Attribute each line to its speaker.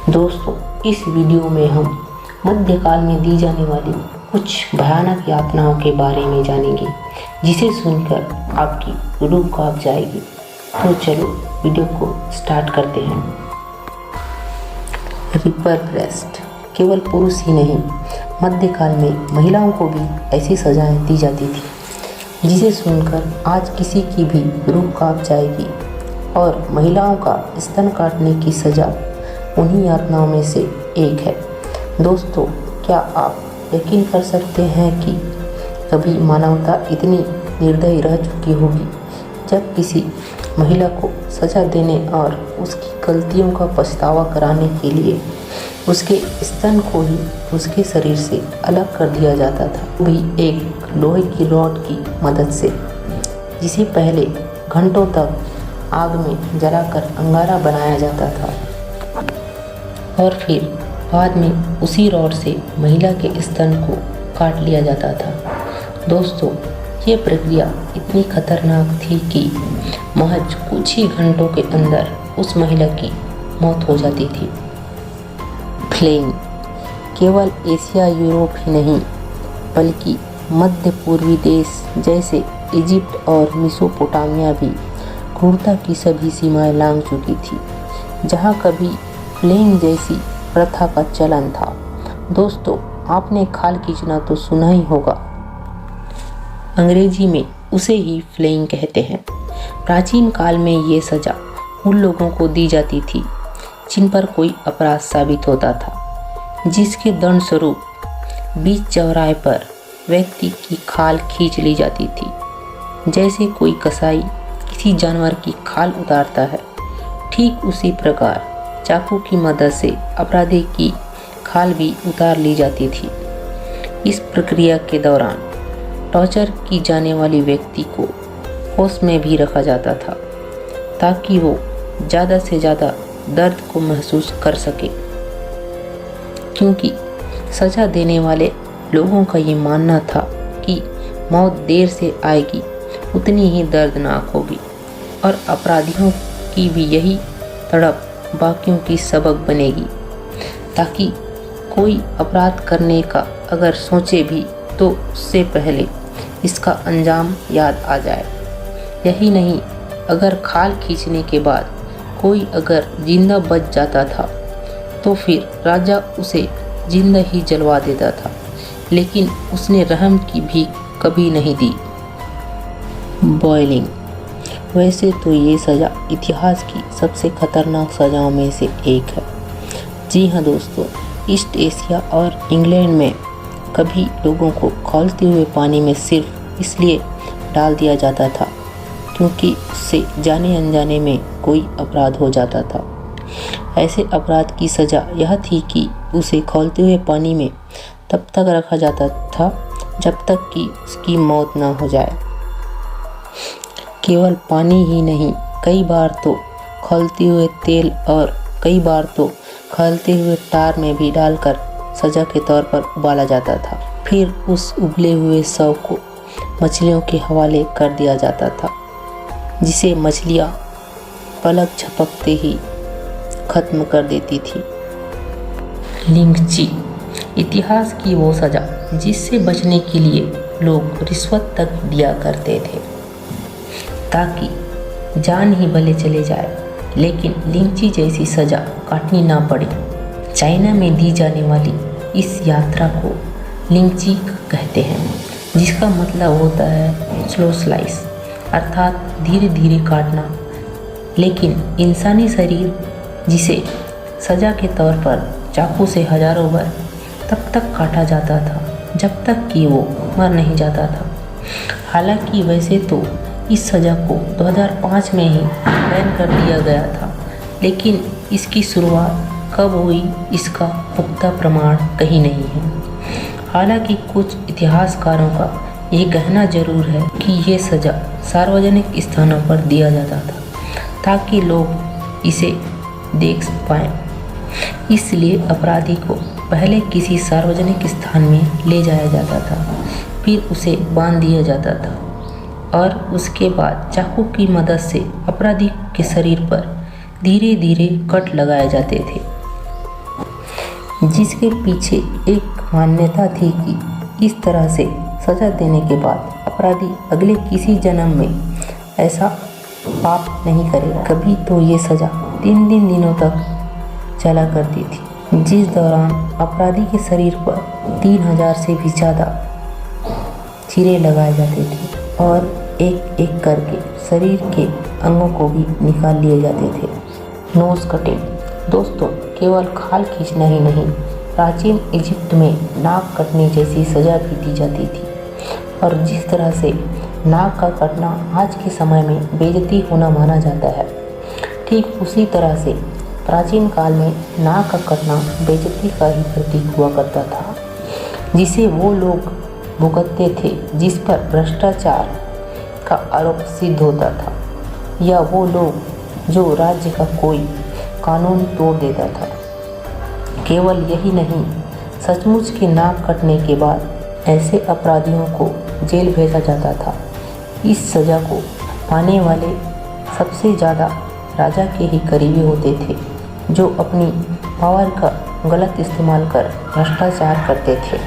Speaker 1: दोस्तों, इस वीडियो में हम मध्यकाल में दी जाने वाली कुछ भयानक यातनाओं के बारे में जानेंगे, जिसे सुनकर आपकी रूह कांप जाएगी। तो चलो वीडियो को स्टार्ट करते हैं। रिपर ब्रेस्ट केवल पुरुष ही नहीं, मध्यकाल में महिलाओं को भी ऐसी सजाएं दी जाती थी, जिसे सुनकर आज किसी की भी रूह कांप जाएगी। और महिलाओं का स्तन काटने की सजा उन्हीं यातनाओं में से एक है। दोस्तों, क्या आप यकीन कर सकते हैं कि कभी मानवता इतनी निर्दयी रह चुकी होगी, जब किसी महिला को सजा देने और उसकी गलतियों का पछतावा कराने के लिए उसके स्तन को ही उसके शरीर से अलग कर दिया जाता था, वो भी एक लोहे की रॉड की मदद से, जिसे पहले घंटों तक आग में जलाकर अंगारा बनाया जाता था और फिर बाद में उसी रॉड से महिला के स्तन को काट लिया जाता था। दोस्तों, ये प्रक्रिया इतनी खतरनाक थी कि महज कुछ ही घंटों के अंदर उस महिला की मौत हो जाती थी। फ्लेइंग केवल एशिया यूरोप ही नहीं, बल्कि मध्य पूर्वी देश जैसे इजिप्ट और मेसोपोटामिया भी क्रूरता की सभी सीमाएं लांघ चुकी थी, जहां कभी फ्लेइंग जैसी प्रथा का चलन था। दोस्तों, आपने खाल खींचना तो सुना ही होगा। अंग्रेजी में उसे ही फ्लेइंग कहते हैं। प्राचीन काल में ये सजा उन लोगों को दी जाती थी जिन पर कोई अपराध साबित होता था, जिसके दंड स्वरूप बीच चौराहे पर व्यक्ति की खाल खींच ली जाती थी। जैसे कोई कसाई किसी जानवर की खाल उतारता है, ठीक उसी प्रकार चाकू की मदद से अपराधी की खाल भी उतार ली जाती थी। इस प्रक्रिया के दौरान टॉर्चर की जाने वाली व्यक्ति को होश में भी रखा जाता था, ताकि वो ज़्यादा से ज़्यादा दर्द को महसूस कर सके, क्योंकि सज़ा देने वाले लोगों का ये मानना था कि मौत देर से आएगी उतनी ही दर्दनाक होगी, और अपराधियों की भी यही तड़प बाकियों की सबक बनेगी, ताकि कोई अपराध करने का अगर सोचे भी तो उससे पहले इसका अंजाम याद आ जाए। यही नहीं, अगर खाल खींचने के बाद कोई अगर जिंदा बच जाता था तो फिर राजा उसे जिंदा ही जलवा देता था, लेकिन उसने रहम की भी कभी नहीं दी। बॉयलिंग वैसे तो ये सज़ा इतिहास की सबसे खतरनाक सज़ाओं में से एक है। जी हाँ दोस्तों, ईस्ट एशिया और इंग्लैंड में कभी लोगों को खौलते हुए पानी में सिर्फ इसलिए डाल दिया जाता था क्योंकि उससे जाने अनजाने में कोई अपराध हो जाता था। ऐसे अपराध की सज़ा यह थी कि उसे खौलते हुए पानी में तब तक रखा जाता था जब तक कि उसकी मौत ना हो जाए। केवल पानी ही नहीं, कई बार तो खौलते हुए तेल और कई बार तो खौलते हुए टार में भी डालकर सज़ा के तौर पर उबाला जाता था। फिर उस उबले हुए शव को मछलियों के हवाले कर दिया जाता था, जिसे मछलियाँ पलक झपकते ही खत्म कर देती थी। लिंगची इतिहास की वो सज़ा जिससे बचने के लिए लोग रिश्वत तक दिया करते थे ताकि जान ही भले चले जाए, लेकिन लिंगची जैसी सज़ा काटनी ना पड़े। चाइना में दी जाने वाली इस यात्रा को लिंगची कहते हैं, जिसका मतलब होता है स्लो स्लाइस, अर्थात धीरे धीरे काटना। लेकिन इंसानी शरीर जिसे सज़ा के तौर पर चाकू से हजारों बार तब तक काटा जाता था जब तक कि वो मर नहीं जाता था। हालांकि वैसे तो इस सज़ा को 2005 में ही बैन कर दिया गया था, लेकिन इसकी शुरुआत कब हुई इसका पुख्ता प्रमाण कहीं नहीं है। हालांकि कुछ इतिहासकारों का ये कहना जरूर है कि ये सज़ा सार्वजनिक स्थानों पर दिया जाता था ताकि लोग इसे देख पाएँ। इसलिए अपराधी को पहले किसी सार्वजनिक स्थान में ले जाया जाता था, फिर उसे बांध दिया जाता था और उसके बाद चाकू की मदद से अपराधी के शरीर पर धीरे धीरे कट लगाए जाते थे। जिसके पीछे एक मान्यता थी कि इस तरह से सज़ा देने के बाद अपराधी अगले किसी जन्म में ऐसा पाप नहीं करे। कभी तो ये सज़ा 3 दिनों तक चला करती थी, जिस दौरान अपराधी के शरीर पर 3000 से भी ज़्यादा चीरे लगाए जाते थे और एक एक करके शरीर के अंगों को भी निकाल लिए जाते थे। नोज़ कटिंग दोस्तों, केवल खाल खींचना ही नहीं, प्राचीन इजिप्ट में नाक कटने जैसी सज़ा भी दी जाती थी। और जिस तरह से नाक का कटना आज के समय में बेइज्जती होना माना जाता है, ठीक उसी तरह से प्राचीन काल में नाक का कटना बेइज्जती का ही प्रतीक हुआ करता था, जिसे वो लोग भुगतते थे जिस पर भ्रष्टाचार का आरोप सिद्ध होता था, या वो लोग जो राज्य का कोई कानून तोड़ देता था। केवल यही नहीं, सचमुच के नाक कटने के बाद ऐसे अपराधियों को जेल भेजा जाता था। इस सज़ा को पाने वाले सबसे ज़्यादा राजा के ही करीबी होते थे, जो अपनी पावर का गलत इस्तेमाल कर भ्रष्टाचार करते थे।